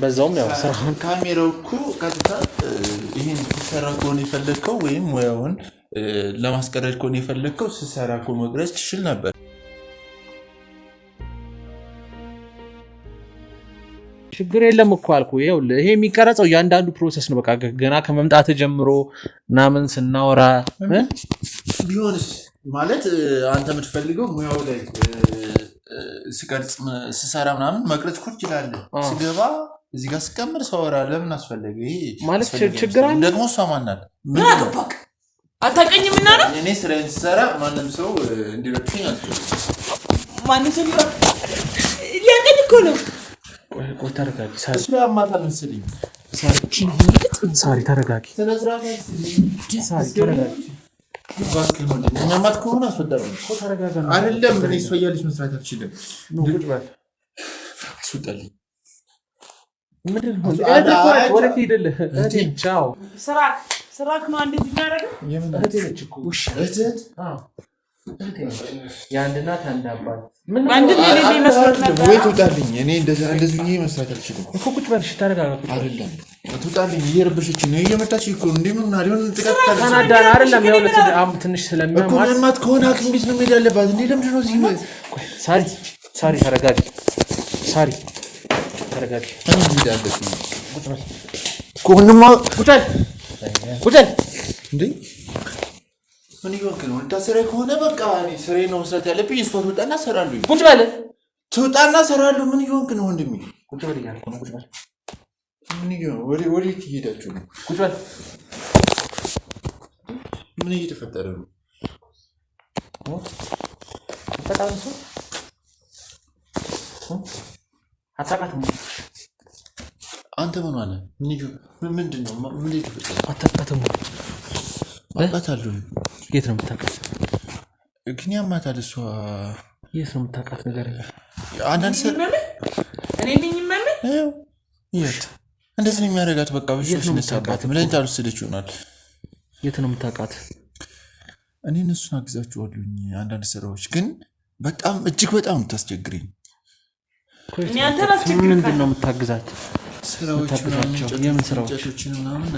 በዛውም ያው ስራውን ካሜራው እኮ ቀጥታ ይሄን ሲሰራ ከሆነ የፈለግከው ወይም ሙያውን ለማስቀረድ ከሆነ የፈለግከው ሲሰራ እኮ መቅረጽ ትችል ነበር። ችግር የለም እኮ አልኩህ። ይኸውልህ ይሄ የሚቀረጸው እያንዳንዱ ፕሮሰስ ነው። በቃ ገና ከመምጣት ጀምሮ ምናምን ስናወራ ቢሆንስ ማለት አንተ የምትፈልገው ሙያው ላይ ስቀርጽ ስሰራ ምናምን መቅረጽ እኮ ትችላለህ። ስገባ እዚህ ጋር ስቀምር ሰወራ ለምን አስፈለገ? ይሄ ማለት ችግር አለ ደግሞ እሷ ማናት? ምን አገባክ? አታውቀኝም እና ነው እኔ ስራዬን ስሰራ ማንም ሰው እንዲረዳኝ አልፈልግም። ማንም ሰው ሊያውቀኝ እኮ ነው። ቆይ ተረጋጊ ሳሪ ተረጋጊ። እኛማት ከሆነ አስወጣለሁ አይደለም። እኔ እሷ እያለች መስራት አልችልም። አስወጣልኝ። ወዴት ሄደልህ? ቻው ስራክ ነው እንደዚህ የሚያደርገው። እህቴ ነች እኮ የአንድ እናት አንድ አባት ወይ ትውጣልኝ። እኔ እንደዚህ መስራት አልችልም እኮ። ቁጭ በል እሺ፣ ተረጋጋ። አይደለም ትውጣልኝ። እየረበሸችኝ ነው፣ እየመታች እኮ ነው። እንደምን እና ሊሆን ተናዳን አይደለም። ያውለት ትንሽ ስለሚያማት ከሆነ ሐኪም ቤት ነው መሄድ ያለባት። እንዴ ለምንድን ነው እዚህ? ሳሪ ተረጋጊ። ሳሪ ተረጋጊ። እኔ እዚህ ያለብኝ ቁጭ በል ከሆነማ ቁጭ በል እንዴ ምን ይወቅ ነው? እንታሰረ ከሆነ በቃ እኔ ስራዬን ነው መስራት ያለብኝ። እሷ ትውጣና እሰራለሁ። ቁጭ በል ትውጣና እሰራለሁ። ምን ይወቅ ነው ወንድሜ? ቁጭ በል እያልኩ ነው። ቁጭ በል። ምን ይወቅ? ወዴት እየሄዳችሁ ነው? ቁጭ በል። ምን እየተፈጠረ ነው? አታውቃትም? አንተ ምን ማለት ምንድን ነው? ምን እየተፈጠረ? አታውቃትም? አውቃታለሁ። የት ነው የምታውቃት? ግን ያማታል እሷ። የት ነው የምታውቃት? ነገር አንዳንድ ሰው እኔ ነኝ ማለት የት እንደዚህ ነው የሚያደርጋት? በቃ በሽታ ሲነሳባት መድኃኒት አልወሰደች ይሆናል። የት ነው የምታውቃት? እኔ እነሱን አግዛቸዋለሁኝ አንዳንድ ስራዎች፣ ግን በጣም እጅግ በጣም የምታስቸግረኝ። ምንድን ነው የምታግዛት? ስራዎች የምን ስራዎች? ምናምን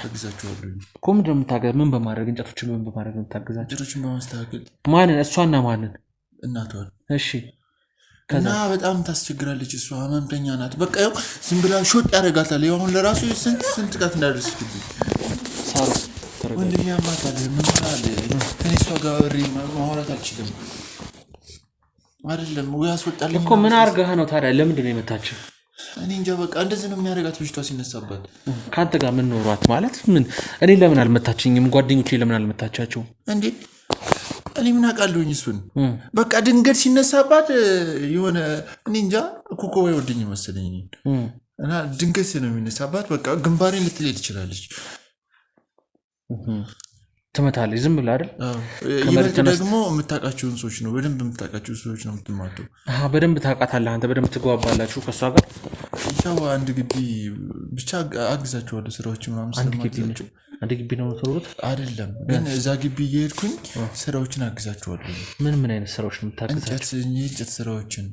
አግዛቸዋለሁ እኮ። ምንድን ነው የምታገዝ? ምን በማድረግ? እንጨቶችን ምን በማድረግ ነው የምታግዛቸው? እንጨቶችን በማስተካከል። ማንን? እሷና ማንን? እናቷን። እሺ። እና በጣም ታስቸግራለች እሷ። ህመምተኛ ናት። በቃ ያው ዝም ብላ ሾጥ ያደርጋታል። ያው አሁን ለራሱ ስንት ቃት እንዳደረስክብኝ ሳሩ ወንድም ያማታል። ምን አለ እኔ እሷ ጋር ወሬ ማውራት አልችልም። አይደለም ወይ አስወጣልኝ እኮ። ምን አድርገህ ነው ታዲያ? ለምንድን ነው የመታችው? እኔ እንጃ። በቃ እንደዚህ ነው የሚያደርጋት በሽታው ሲነሳባት። ከአንተ ጋር ምን ኖሯት ማለት ምን? እኔ ለምን አልመታችኝም? ጓደኞቼ ለምን አልመታቻቸውም እንዴ? እኔ ምን አውቃለሁኝ እሱን። በቃ ድንገት ሲነሳባት የሆነ እኔ እንጃ ኩኮ ይወደኝ መሰለኝ እና ድንገት ነው የሚነሳባት። በቃ ግንባሬን ልትለይ ትችላለች። ትመታለች ዝም ብላ አይደል? ይበልጥ ደግሞ የምታውቃቸውን ሰዎች ነው፣ በደንብ የምታውቃቸው ሰዎች ነው የምትማተው። በደንብ ታውቃታለህ አንተ፣ በደንብ ትግባባላችሁ ከእሷ ጋር። ያው አንድ ግቢ ብቻ አግዛቸዋለሁ ስራዎች ምናምን ስለማግዛቸው። አንድ ግቢ ነው የምትኖሩት? አይደለም ግን እዛ ግቢ እየሄድኩኝ ስራዎችን አግዛቸዋለሁ። ምን አይነት ስራዎች ነው የምታግዛቸው? የእንጨት ስራዎችን።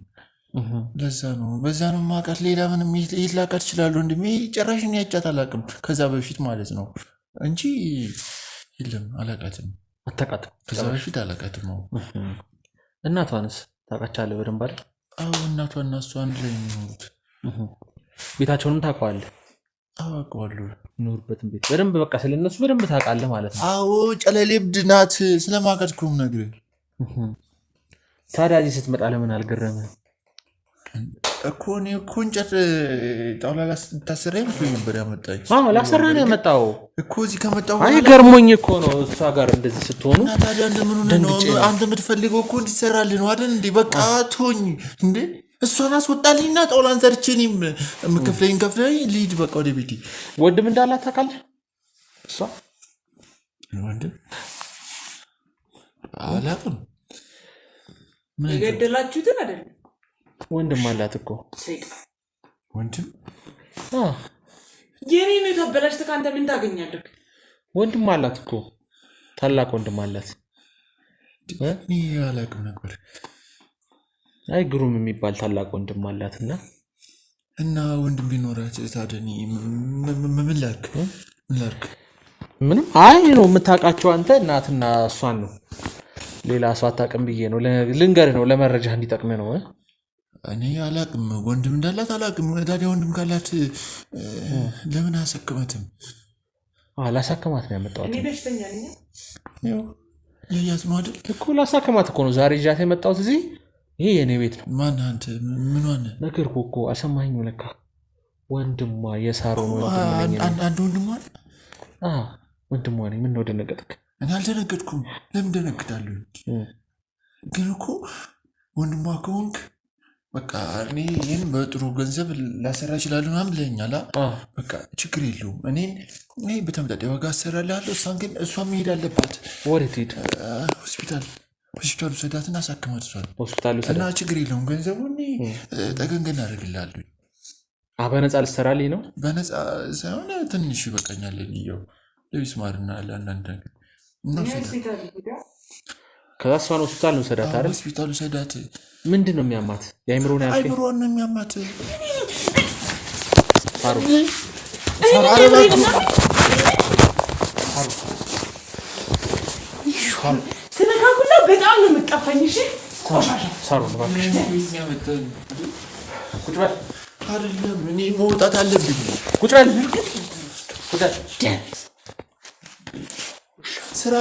ለዛ ነው በዛ ነው የማውቃት። ሌላ ምንም የት ላውቃት እችላለሁ? እንደ ጭራሽን ያጫት አላውቅም፣ ከዛ በፊት ማለት ነው እንጂ የለም አላውቃትም። አታውቃትም? ከዛ በፊት አላውቃትም። እናቷንስ ታውቃቸዋለህ በደንብ አይደል? አዎ እናቷና እሷ አንድ ላይ የሚኖሩት። ቤታቸውንም ታውቀዋለህ? አውቀዋለሁ። ኖርበትን ቤት በደንብ በቃ ስለነሱ በደንብ ታውቃለህ ማለት ነው። አዎ ጨለሌ እብድ ናት። ስለማውቃትኩም ነግሬህ። ታዲያ እዚህ ስትመጣ ለምን አልገረምህም? እኮ እኔ እኮ እንጨት ጣውላ ላስታሰራ ይመስሎኝ ነበር ያመጣኝ። ላሰራ ነው ያመጣው እኮ እዚህ ከመጣሁ አይ ገርሞኝ እኮ ነው እሷ ጋር እንደዚህ ስትሆኑ። እና ታዲያ እንደምን ነው አንተ የምትፈልገው እኮ እንዲሰራልህ ነው አይደል እንዴ? በቃ ቶኝ እንዴ እሷን አስወጣልኝና ጣውላን ሰርቼ እኔም የምከፍለኝ ከፍለኝ ልሂድ በቃ ወደ ቤቴ። ወንድም እንዳላት ታውቃለህ? እሷ ወንድም አላውቅም። ምን የገደላችሁትን አይደል? ወንድም አላት እኮ። ወንድም የኔ ነው ተበላሽተ ካንተ ምን ታገኛለህ? ወንድም አላት እኮ ታላቅ ወንድም አላት። እኔ አላውቅም ነበር። አይ ግሩም የሚባል ታላቅ ወንድም አላትና እና ወንድም ቢኖራት ታዲያ እኔ ምን ላድርግ? ምንም አይ ነው የምታውቃቸው አንተ እናትና እሷን ነው። ሌላ ሰው አታውቅም ብዬ ነው ልንገርህ ነው ለመረጃ እንዲጠቅም ነው። እኔ አላውቅም ወንድም እንዳላት አላውቅም። ታዲያ ወንድም ካላት ለምን አያሳክማትም? ላሳክማት ነው ያመጣሁት። እኔ በሽተኛ ነኝ። ያያት ነው አይደል እኮ ላሳክማት እኮ ነው ዛሬ ይዣት የመጣሁት እዚህ። ይሄ የኔ ቤት ነው። ማን አንተ? ምን ሆነ? ነገርኩህ እኮ አልሰማኸኝም? ለካ ወንድሟ የሳሮን ወንድም ነኝ። አንድ ወንድሟ? ወንድሟ ነኝ። ምን ነው ደነገጥክ? እኔ አልደነገጥኩም። ለምን ደነግጣለሁ? ግን እኮ ወንድሟ ከሆንክ በቃ እኔ ይህን በጥሩ ገንዘብ ላሰራ እችላለሁ ምናምን ብለኸኛል። በቃ ችግር የለውም። እኔ በተመጣጣኝ ዋጋ አሰራልሃለሁ። እሷን ግን እሷ መሄድ አለባት። ወዴት ሄድ? ሆስፒታሉ ሰዳትና አሳክማት እሷን ሆስፒታሉ እና ችግር የለውም። ገንዘቡን ጠገንገን አደርግልሃለሁ። በነፃ ልትሰራልኝ ነው? በነፃ ሳይሆን ትንሽ ይበቃኛል። እየው ለቢስማርና ለአንዳንድ ነገር ከዛ እሷን ሆስፒታል ነው ሰዳት አይደል? ሆስፒታሉ ሰዳት። ምንድን ነው የሚያማት? የአይምሮን ያልከኝ? አይምሮን ነው የሚያማት። ሳሩ ስነካኩላ በጣም ነው የምትቀፈኝ። እሺ ሳሩ ቁጭ በል። አይደለም እኔ መውጣት አለብኝ። ቁጭ በል። ስራ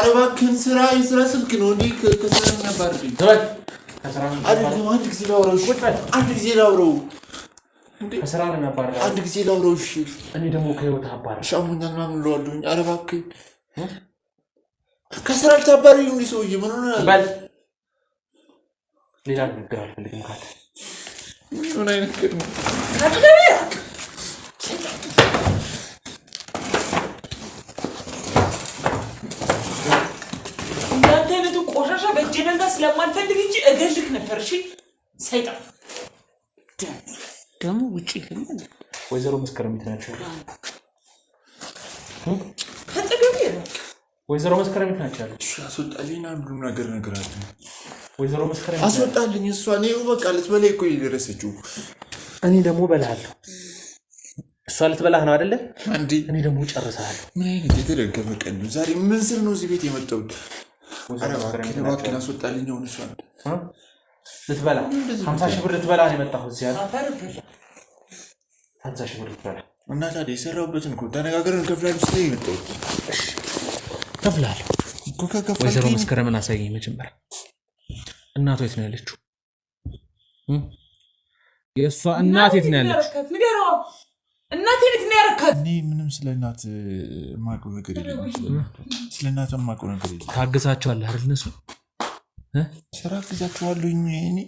እባክህን ስራ የስራ ስልክ ነው እንዴ? ከስራ የሚያባርረኝ አንድ ጊዜ ላውራው። አንድ ጊዜ ላውራው። አንድ ጊዜ ላውራው። እሺ እኔ ደግሞ ከህይወት አባር ሻሙኛል ምናምን እለዋለሁኝ። ኧረ እባክህ ከስራ ልታባርረኝ እንዲህ ሰውዬ ምን ሆነ? በል ሌላ ንግግር አልፈልግም ካለ ምን አይነት ነገር ነው? እንዳንተ አይነቱ ቆሻሻ በእጄ መንካት ስለማልፈልግ እንጂ እገልክ ነበር። እሺ ሰይጣን ደግሞ ውጪ ይልኝ። ወይዘሮ መስከረም ናቸው። ከጥገብ ወይዘሮ መስከረም ናቸው። አስወጣልኝና ሁሉም ነገር አለ። ወይዘሮ መስከረም አስወጣልኝ። እሷ ነው በቃ ልትበላይ እኮ የደረሰችው። እኔ ደግሞ በላሃለሁ። እሷ ልትበላህ ነው አይደለ? እኔ ደግሞ ጨርሳለሁ። ምን አይነት የተደገመ ቀን ነው ዛሬ? ምን ስል ነው እዚህ ቤት የመጣሁት? እባክህን አስወጣልኝ። አሁን እሷ ልትበላ 50 ሺህ ብር ልትበላ ነው የመጣሁት እዚህ አይደል? 50 ሺህ ብር ልትበላ እና ታዲያ የሰራሁበትን እኮ ተነጋግረን እንከፍላለን ስትል የመጣሁት። እከፍላለሁ እኮ ከከፈልኩኝ። ወይዘሮ መስከረምን አሳየኝ መጀመሪያ። እናቷ የት ነው ያለችው? የእሷ እናት የት ነው ያለችው? እናቴ የት ነው ያረካት? እኔ ምንም ስለ እናት የማውቀው ነገር የለም። ስለ እናት የማውቀው ነገር የለም። ታግዛቸዋለህ አይደል? እነሱ ስራ አግዛቸዋለሁኝ። እኔ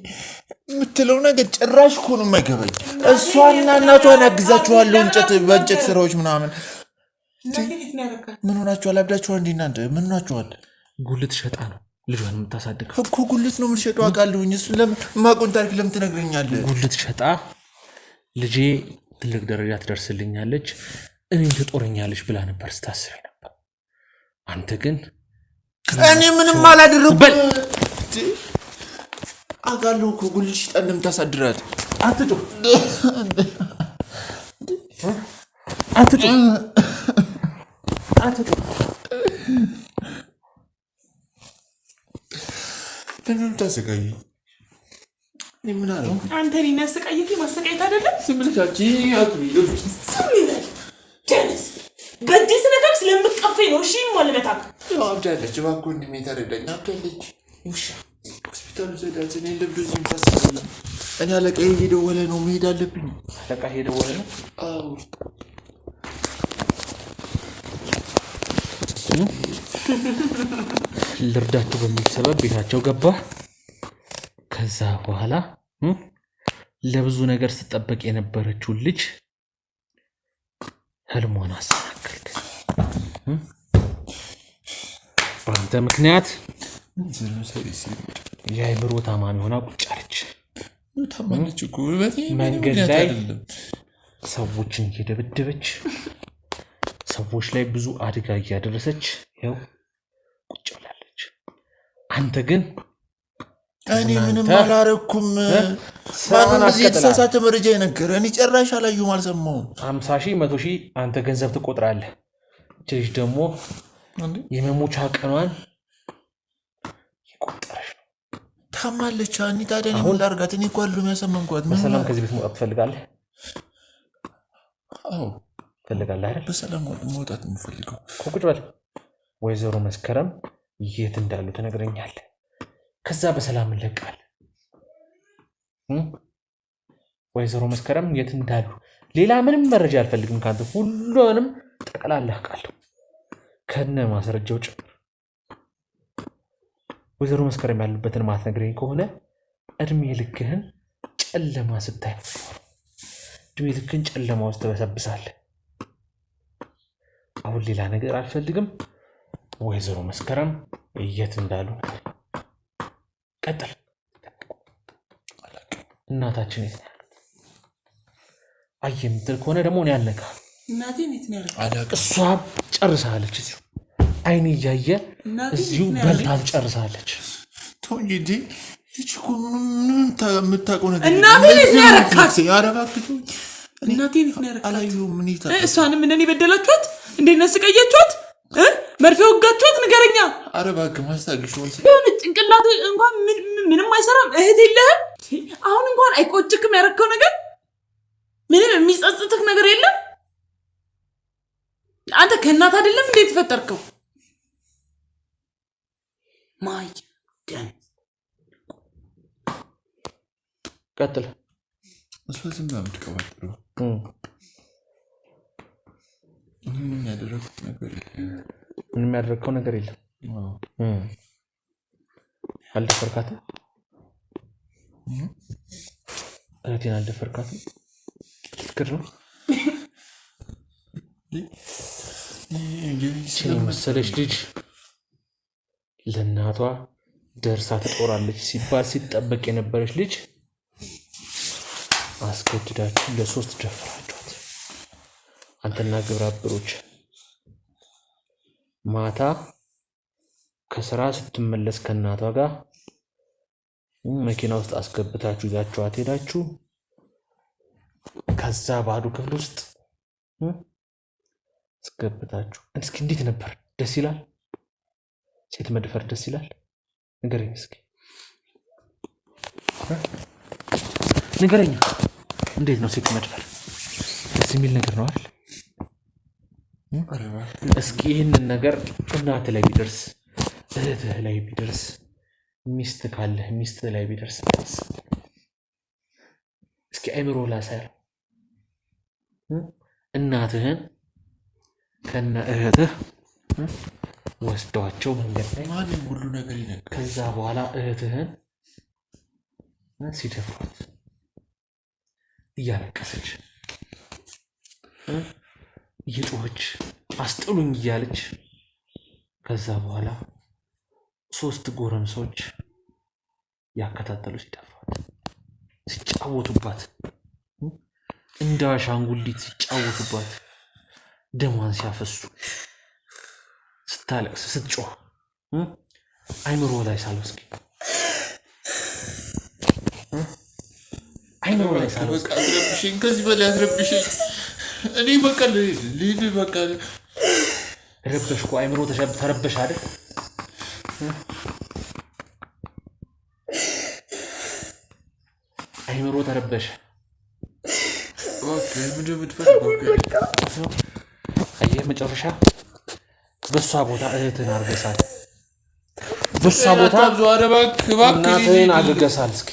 የምትለው ነገር ጭራሽ እኮ ነው የማይገባኝ። እሷና እናቷን አግዛቸዋለሁ በእንጨት ስራዎች ምናምን። ምን ሆናችኋል? አብዳችኋል እንዴ እናንተ? ምን ሆናችኋል? ጉልት ሸጣ ነው ልጇን የምታሳድገው እኮ። ጉልት ነው የምትሸጠው አውቃለሁኝ። እሱ የማውቀውን ታሪክ ለምን ትነግረኛለህ? ጉልት ሸጣ ልጄ ትልቅ ደረጃ ትደርስልኛለች፣ እኔን ትጦረኛለች ብላ ነበር ስታስብ ነበር። አንተ ግን እኔ ምንም አላደረኩም። አውቃለሁ እኮ ጉልት ሽጣ እንደምታሳድራት አትጩህ አትጩህ አትጩህ። ለምን ታሰቃይ? ምን አለ አንተ እኔን ያሰቃየህ ማሰቃየት አይደለም። ዝም ብለሽ ዝም ይበል ጀነስ። በዚህ ስነካክ ስለምትቀፈኝ ነው። እሺ ማለበታክ ያው አብዳለች። እባክህ ወንድሜ ተረዳኝ። አብዳለች። ውሻ ሆስፒታሉ ዘዳት እኔ ለብዙ ይፈሳል። እኔ አለቃዬ እየደወለ ነው፣ መሄድ አለብኝ። አለቃዬ እየደወለ ነው? አዎ ልርዳችሁ በሚል ሰበብ ቤታቸው ገባ። ከዛ በኋላ ለብዙ ነገር ስትጠበቅ የነበረችውን ልጅ ህልሟን አስተካከልክ። በአንተ ምክንያት የአይምሮ ታማሚ ሆና ቁጭ አለች። ታማለች እኮ መንገድ ላይ ሰዎችን እየደበደበች ሰዎች ላይ ብዙ አደጋ እያደረሰች ያው ቁጭ ብላለች። አንተ ግን እኔ ምንም አላረኩም። ማንም እዚህ የተሳሳተ መረጃ የነገረ እኔ ጨራሽ አላየሁም፣ አልሰማሁም። 50,000 100,000 አንተ ገንዘብ ትቆጥራለህ። ልጅ ደግሞ የመሞቻ ቀኗን የቆጠረች ነው። ታማለች። እኔ ታዲያ ምን ላድርጋት? እኔ እኮ አይደለም ያሰማንኳት። በሰላም ከዚህ ቤት መውጣት ትፈልጋለህ? አዎ ትፈልጋለህ አይደል? በሰላም መውጣት የምፈልገው። ቁጭ በል። ወይዘሮ መስከረም የት እንዳሉ ትነግረኛለህ። ከዛ በሰላም እንለቃለን። ወይዘሮ መስከረም የት እንዳሉ ሌላ ምንም መረጃ አልፈልግም ካንተ። ሁሉንም ጠቅላላ አውቃለሁ ከነ ማስረጃው ጭምር። ወይዘሮ መስከረም ያሉበትን ማትነግረኝ ከሆነ እድሜ ልክህን ጨለማ ስታይ እድሜ ልክህን ጨለማ ውስጥ ትበሰብሳለህ። አሁን ሌላ ነገር አልፈልግም። ወይዘሮ መስከረም የት እንዳሉ ቀጥል። እናታችን የት ነው? አየህ የምትል ከሆነ ደግሞ እኔ አልነካም። እናቴን የት ነው ያደረገው? እሷ ጨርሳለች። እዚሁ አይኔ እያየ እዚሁ በልታ ጨርሳለች። ተው እንጂ እቺ እኮ ምንም የምታውቀው ነገር እናቴን የት ነው ያደረካት? ያረባክቱ እናቴን የት ነው ያደረካት? አላየሁም። ምን ይታ እሷንም እነኔ በደላችኋት? እንዴት ነው ስቀያችኋት? መርፌ ወጋችኋት? ንገረኛ። አረባክ ማስታግሽ ወንስ የሆነ ጭንቅላት እንኳን ምንም አይሰራም። እህት የለህም? አሁን እንኳን አይቆጭክም? ያረከው ነገር ምንም የሚጸጽትክ ነገር የለም? አንተ ከእናት አይደለም እንዴት ተፈጠርከው? ማይ ደን ቀጥል። እሷ ዝም ብላ የምትቀባጥረው ምንም ያደረኩት ነገር የለም። ምንም ያደረግከው ነገር የለም። አልደፈርካትም? እህቴን አልደፈርካትም? ትክክል ነው። መሰለች ልጅ ለእናቷ ደርሳ ትጦራለች ሲባል ሲጠበቅ የነበረች ልጅ አስገድዳችሁ ለ3 ደፈራችኋት። አንተና ግብረ አበሮች ማታ ከስራ ስትመለስ ከእናቷ ጋር መኪና ውስጥ አስገብታችሁ ይዛችኋት ሄዳችሁ ከዛ ባዶ ክፍል ውስጥ አስገብታችሁ እስኪ እንዴት ነበር? ደስ ይላል? ሴት መድፈር ደስ ይላል? ንገረኝ እስኪ ንገረኝ። እንዴት ነው ሴት መድፈር? ደስ የሚል ነገር ነው አይደል? እስኪ ይህንን ነገር እናትህ ላይ ቢደርስ፣ እህትህ ላይ ቢደርስ፣ ሚስት ካለህ ሚስትህ ላይ ቢደርስ እስኪ አይምሮ ላሳየው። እናትህን ከነ እህትህ ወስደዋቸው መንገድ ላይ ማንም ሁሉ ነገር ይነገር። ከዛ በኋላ እህትህን ሲደፍሯት እያለቀሰች እየጮኸች አስጥሉኝ እያለች ከዛ በኋላ 3 ጎረምሶች ያከታተሉ ሲደፍሯት ሲጫወቱባት እንደ አሻንጉሊት ሲጫወቱባት ደሟን ሲያፈሱ ስታለቅስ ስትጮህ አይምሮ ላይ ሳለው እስኪ አይምሮ ላይ በቃ አስረብሽኝ፣ ከዚህ በላይ አስረብሽኝ። እኔ በቃ ልሂድ በቃ ረበሽኩ። አይምሮ ተረበሽ አይደል? አይምሮ ተረበሽ። አየህ መጨረሻ በሷ ቦታ እህትን አርገሳል። በሷ ቦታ እናትህን አድርገሳል። እስኪ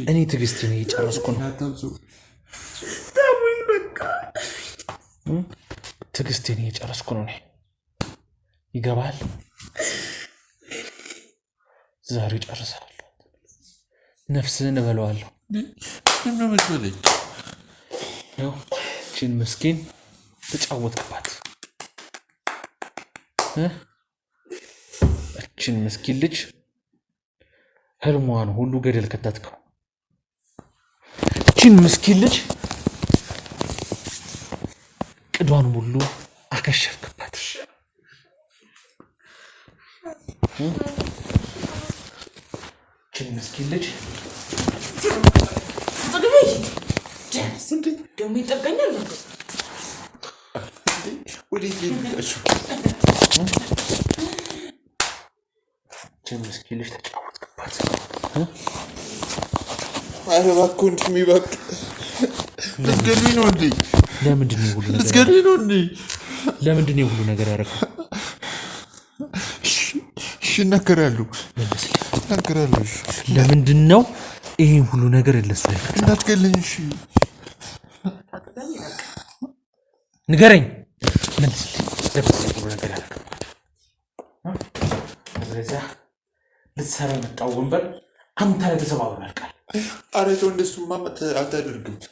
እኔ ትዕግስቴን እየጨረስኩ ነው። ትዕግስቴን እየጨረስኩ ነው። ይገባል? ዛሬ ጨርሳለሁ። ነፍስህን እበለዋለሁ። ይህችን ምስኪን ተጫወትክባት። እችን ምስኪን ልጅ ህልሟን ሁሉ ገደል ከተትከው። እችን ምስኪን ልጅ ቅዷን ሁሉ አከሸፍክባት። እችን ምስኪን ልጅ ደግሞ ይጠቀኛል። እችን ምስኪን ልጅ ተጫወትክባት። ኧረ እባክህ ወንድሜ እባክህ ልትገሉኝ ነው እንዴ? ለምንድን ነው ሁሉ ነገር ልትገሉኝ ነው እንዴ? ለምንድን ነው ሁሉ ነገር ያደረገው? እሺ እናገራለሁ። ለምንድን ነው ይሄን ሁሉ ነገር የለሱ እንዳትገለኝ። እሺ ንገረኝ። ለምንድን ሁሉ ነገር ያደረገው? ስለዚያ ልትሰራ የመጣው ወንበር አንተ ላይ ተሰባብሮ ያልቃል። ኧረ ተው እንደሱማ አታደርግም።